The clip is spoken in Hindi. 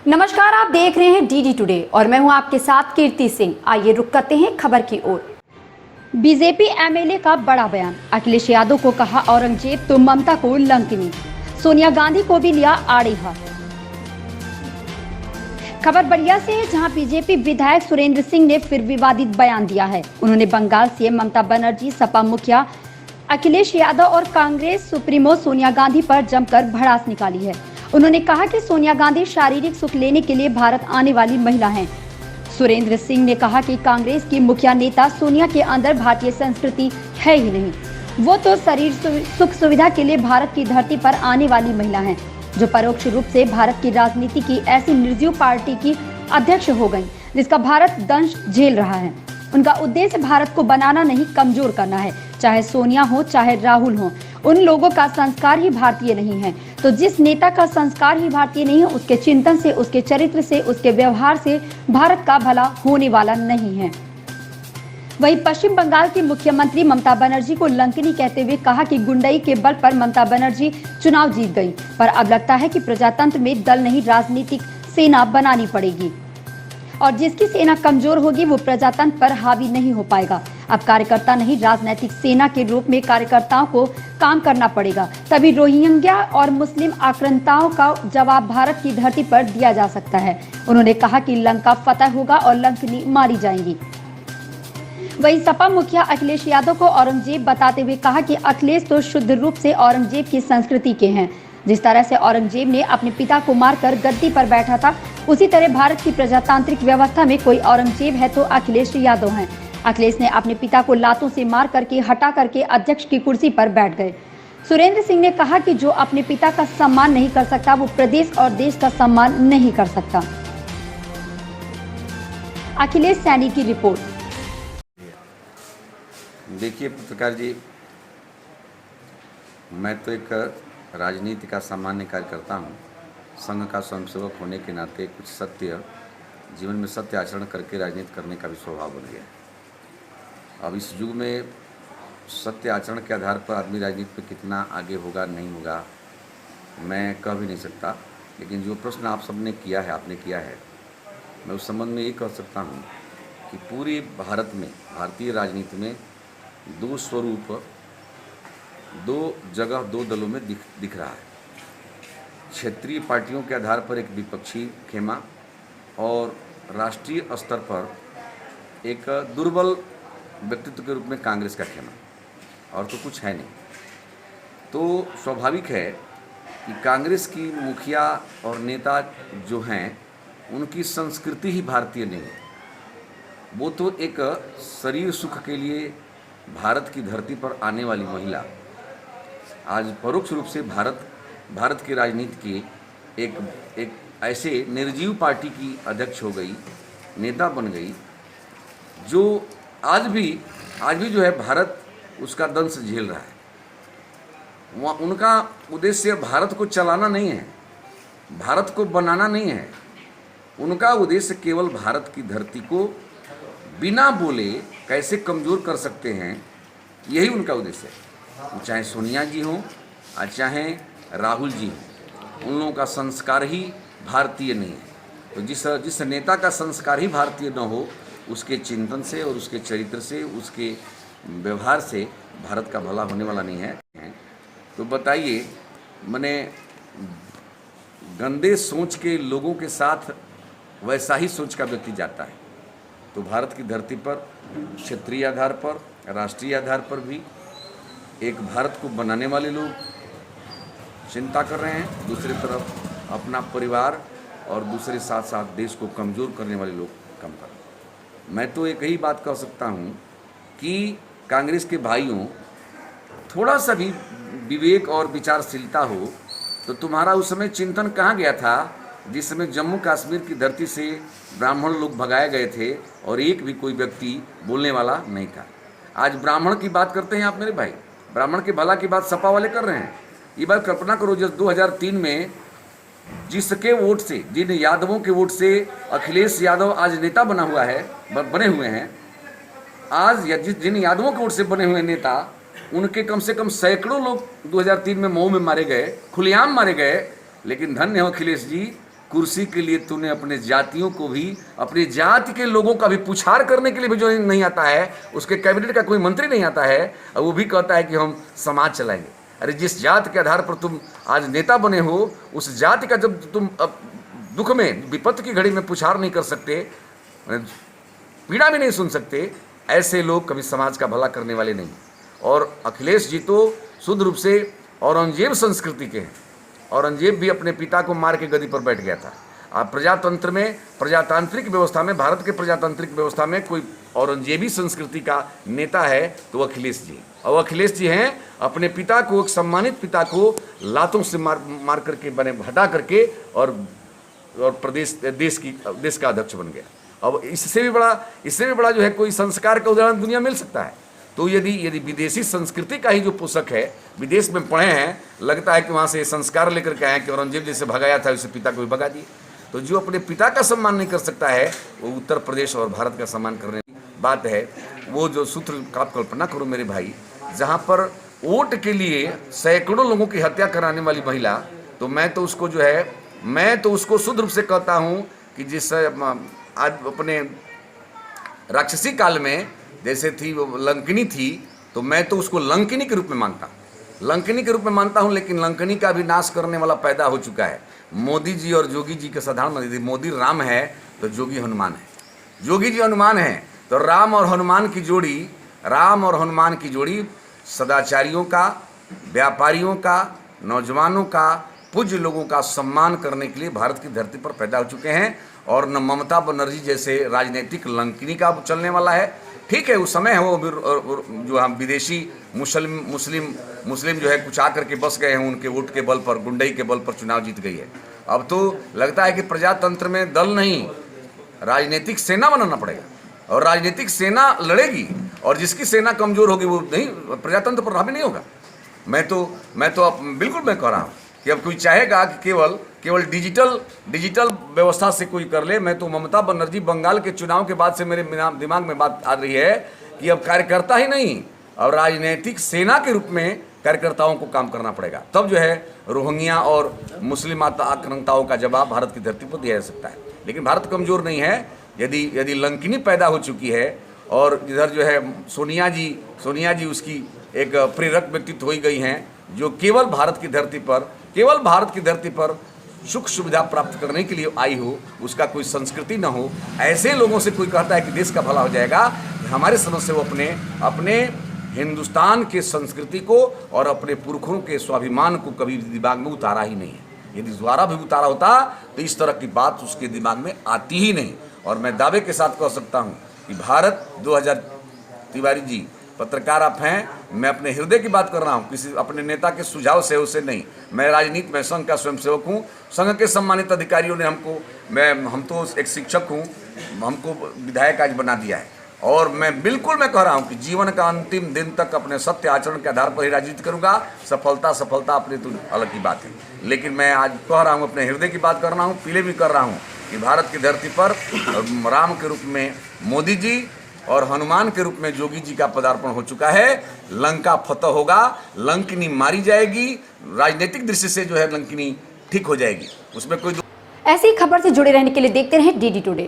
नमस्कार, आप देख रहे हैं डीडी टुडे और मैं हूं आपके साथ कीर्ति सिंह। आइए रुक करते हैं खबर की ओर। बीजेपी एमएलए का बड़ा बयान। अखिलेश यादव को कहा औरंगजेब तो ममता को लंकिनी। सोनिया गांधी को भी लिया आड़े हाथ। खबर बलिया से है, जहां बीजेपी विधायक सुरेंद्र सिंह ने फिर विवादित बयान दिया है। उन्होंने बंगाल सीएम ममता बनर्जी, सपा मुखिया अखिलेश यादव और कांग्रेस सुप्रीमो सोनिया गांधी पर जमकर भड़ास निकाली है। उन्होंने कहा कि सोनिया गांधी शारीरिक सुख लेने के लिए भारत आने वाली महिला हैं। सुरेंद्र सिंह ने कहा कि कांग्रेस की मुखिया नेता सोनिया के अंदर भारतीय संस्कृति है ही नहीं। वो तो शरीर सुख सुविधा के लिए भारत की धरती पर आने वाली महिला हैं, जो परोक्ष रूप से भारत की राजनीति की ऐसी निर्जीव पार्टी की अध्यक्ष हो गई, जिसका भारत दंश झेल रहा है। उनका उद्देश्य भारत को बनाना नहीं, कमजोर करना है। चाहे सोनिया हो चाहे राहुल हो, उन लोगों का संस्कार ही भारतीय नहीं है। तो जिस नेता का संस्कार ही भारतीय नहीं है, उसके चिंतन से, उसके चरित्र से, उसके व्यवहार से भारत का भला होने वाला नहीं है। वहीं पश्चिम बंगाल की मुख्यमंत्री ममता बनर्जी को लंकिनी कहते हुए कहा कि गुंडई के बल पर ममता बनर्जी चुनाव जीत गई, पर अब लगता है कि प्रजातंत्र में दल नहीं, राजनीतिक सेना बनानी पड़ेगी और जिसकी सेना कमजोर होगी वो प्रजातंत्र पर हावी नहीं हो पाएगा। अब कार्यकर्ता नहीं, राजनीतिक सेना के रूप में कार्यकर्ताओं को काम करना पड़ेगा, तभी रोहिंग्या और मुस्लिम आक्रांताओं का जवाब भारत की धरती पर दिया जा सकता है। उन्होंने कहा कि लंका फतह होगा और लंकनी मारी जाएंगी। वहीं सपा मुखिया अखिलेश यादव को औरंगजेब बताते हुए कहा कि अखिलेश तो शुद्ध रूप से औरंगजेब की संस्कृति के हैं। जिस तरह से औरंगजेब ने अपने पिता को मारकर गद्दी पर बैठा था, उसी तरह भारत की प्रजातांत्रिक व्यवस्था में कोई औरंगजेब है तो अखिलेश यादव हैं। अखिलेश ने अपने पिता को लातों से मार करके हटा करके अध्यक्ष की कुर्सी पर बैठ गए। सुरेंद्र सिंह ने कहा कि जो अपने पिता का सम्मान नहीं कर सकता, वो प्रदेश और देश का सम्मान नहीं कर सकता। अखिलेश सैनी की रिपोर्ट। देखिए पत्रकार जी, मैं तो एक राजनीति का सामान्य कार्यकर्ता हूँ। संघ का स्वयंसेवक होने के नाते कुछ सत्य जीवन में सत्य आचरण करके राजनीति करने का भी स्वभाव बन गया। अब इस युग में सत्य आचरण के आधार पर आदमी राजनीति में कितना आगे होगा नहीं होगा मैं कह भी नहीं सकता, लेकिन जो प्रश्न आप सबने किया है, आपने किया है, मैं उस संबंध में ये कह सकता हूँ कि पूरी भारत में, भारतीय राजनीति में दो स्वरूप, दो जगह, दो दलों में दिख रहा है। क्षेत्रीय पार्टियों के आधार पर एक विपक्षी खेमा और राष्ट्रीय स्तर पर एक दुर्बल व्यक्तित्व के रूप में कांग्रेस का खेमा, और तो कुछ है नहीं। तो स्वाभाविक है कि कांग्रेस की मुखिया और नेता जो हैं, उनकी संस्कृति ही भारतीय नहीं है। वो तो एक शरीर सुख के लिए भारत की धरती पर आने वाली महिला आज परोक्ष रूप से भारत की राजनीति की एक ऐसे निर्जीव पार्टी की अध्यक्ष हो गई, नेता बन गई, जो आज भी जो है भारत उसका दंश झेल रहा है। उनका उद्देश्य भारत को चलाना नहीं है, भारत को बनाना नहीं है। उनका उद्देश्य केवल भारत की धरती को बिना बोले कैसे कमज़ोर कर सकते हैं, यही उनका उद्देश्य है। चाहे सोनिया जी हों और चाहे राहुल जी हों, उन लोगों का संस्कार ही भारतीय नहीं है। तो जिस नेता का संस्कार ही भारतीय न हो, उसके चिंतन से और उसके चरित्र से, उसके व्यवहार से भारत का भला होने वाला नहीं है। तो बताइए, मैंने गंदे सोच के लोगों के साथ वैसा ही सोच का व्यक्ति जाता है। तो भारत की धरती पर क्षेत्रीय आधार पर, राष्ट्रीय आधार पर भी एक भारत को बनाने वाले लोग चिंता कर रहे हैं, दूसरी तरफ अपना परिवार और दूसरे साथ साथ देश को कमज़ोर करने वाले लोग कम कर रहे हैं। मैं तो एक ही बात कह सकता हूँ कि कांग्रेस के भाइयों, थोड़ा सा भी विवेक और विचारशीलता हो तो तुम्हारा उस समय चिंतन कहाँ गया था, जिस समय जम्मू कश्मीर की धरती से ब्राह्मण लोग भगाए गए थे और एक भी कोई व्यक्ति बोलने वाला नहीं था। आज ब्राह्मण की बात करते हैं आप मेरे भाई, ब्राह्मण के भला की बात सपा वाले कर रहे हैं। ये बात कल्पना करो, जब 2003 में जिसके वोट से, जिन यादवों के वोट से अखिलेश यादव आज नेता बने हुए हैं, आज जिन यादवों के वोट से बने हुए नेता, उनके कम से कम सैकड़ों लोग 2003 में मऊ में मारे गए, खुलेआम मारे गए। लेकिन धन्य हो अखिलेश जी कुर्सी के लिए तूने अपने जातियों को भी, अपनी जाति के लोगों का भी पुछार करने के लिए भी जो नहीं आता है, उसके कैबिनेट का कोई मंत्री नहीं आता है, और वो भी कहता है कि हम समाज चलाएंगे। अरे जिस जाति के आधार पर तुम आज नेता बने हो, उस जाति का जब तुम दुख में, विपत्ति की घड़ी में पुछार नहीं कर सकते, पीड़ा भी नहीं सुन सकते, ऐसे लोग कभी समाज का भला करने वाले नहीं। और अखिलेश जी तो शुद्ध रूप से औरंगजेब संस्कृति के हैं। औरंगजेब भी अपने पिता को मार के गद्दी पर बैठ गया था। अब प्रजातंत्र में, प्रजातांत्रिक व्यवस्था में, भारत के प्रजातांत्रिक व्यवस्था में कोई औरंगजेबी संस्कृति का नेता है तो वो अखिलेश जी। और अखिलेश जी हैं, अपने पिता को, एक सम्मानित पिता को लातों से मार करके, बने हटा करके, और देश का अध्यक्ष बन गया। अब इससे भी बड़ा जो है कोई संस्कार का उदाहरण दुनिया मिल सकता है। तो यदि विदेशी संस्कृति का ही जो पोषक है, विदेश में पढ़े हैं, लगता है कि वहाँ से संस्कार लेकर के आए कि औरंगजेब जैसे भगाया था उसे पिता को भी भगा दिए। तो जो अपने पिता का सम्मान नहीं कर सकता है, वो उत्तर प्रदेश और भारत का सम्मान करने की बात है। वो जो सूत्र का आप कल्पना करो मेरे भाई, जहाँ पर वोट के लिए सैकड़ों लोगों की हत्या कराने वाली महिला, तो मैं तो उसको शुद्ध रूप से कहता हूँ कि जिस आज अपने राक्षसी काल में जैसे थी वो लंकिनी थी, तो मैं तो उसको लंकिनी के रूप में मानता हूँ। लेकिन लंकिनी का भी नाश करने वाला पैदा हो चुका है। मोदी जी और जोगी जी के साधारण मंदिर, मोदी राम है तो जोगी हनुमान है, जोगी जी हनुमान है तो राम और हनुमान की जोड़ी सदाचारियों का, व्यापारियों का, नौजवानों का, पूज्य लोगों का सम्मान करने के लिए भारत की धरती पर पैदा हो चुके हैं। और न ममता बनर्जी जैसे राजनीतिक लंकिनी का चलने वाला है। ठीक है, उस समय है वो जो हम विदेशी मुस्लिम जो है कुछ आकर के बस गए हैं, उनके वोट के बल पर, गुंडई के बल पर चुनाव जीत गई है। अब तो लगता है कि प्रजातंत्र में दल नहीं, राजनीतिक सेना बनाना पड़ेगा, और राजनीतिक सेना लड़ेगी, और जिसकी सेना कमजोर होगी वो नहीं, प्रजातंत्र पर हावी नहीं होगा। मैं तो अब बिल्कुल मैं कह रहा हूँ कि अब कोई चाहेगा कि केवल डिजिटल व्यवस्था से कोई कर ले। मैं तो ममता बनर्जी, बंगाल के चुनाव के बाद से मेरे दिमाग में बात आ रही है कि अब कार्यकर्ता ही नहीं, और राजनीतिक सेना के रूप में कार्यकर्ताओं को काम करना पड़ेगा। तब जो है रोहिंग्या और मुस्लिम आक्रांताओं का जवाब भारत की धरती पर दिया जा सकता है। लेकिन भारत कमजोर नहीं है। यदि लंकिनी पैदा हो चुकी है, और इधर जो है सोनिया जी उसकी एक प्रेरक व्यक्तित्व हो गई हैं, जो केवल भारत की धरती पर सुख सुविधा प्राप्त करने के लिए आई हो, उसका कोई संस्कृति न हो, ऐसे लोगों से कोई कहता है कि देश का भला हो जाएगा, हमारे समझ से वो अपने हिंदुस्तान के संस्कृति को और अपने पुरखों के स्वाभिमान को कभी दिमाग में उतारा ही नहीं है। यदि द्वारा भी उतारा होता तो इस तरह की बात उसके दिमाग में आती ही नहीं। और मैं दावे के साथ कह सकता हूँ कि भारत 2000 तिवारी जी पत्रकार आप हैं, मैं अपने हृदय की बात कर रहा हूँ, किसी अपने नेता के सुझाव से उसे नहीं। मैं राजनीति में संघ का स्वयंसेवक हूँ, संघ के सम्मानित अधिकारियों ने हम तो एक शिक्षक हूँ, हमको विधायक आज बना दिया है। और मैं कह रहा हूँ कि जीवन का अंतिम दिन तक अपने सत्य आचरण के आधार पर ही राजनीति करूँगा। सफलता अपनी तो अलग की बात है, लेकिन मैं आज कह रहा हूँ, अपने हृदय की बात कर रहा हूँ, पीले भी कर रहा हूँ कि भारत की धरती पर राम के रूप में मोदी जी और हनुमान के रूप में जोगी जी का पदार्पण हो चुका है। लंका फतह होगा, लंकिनी मारी जाएगी, राजनीतिक दृष्टि से जो है लंकिनी ठीक हो जाएगी, उसमें कोई ऐसी खबर से जुड़े रहने के लिए देखते रहें DD टुडे।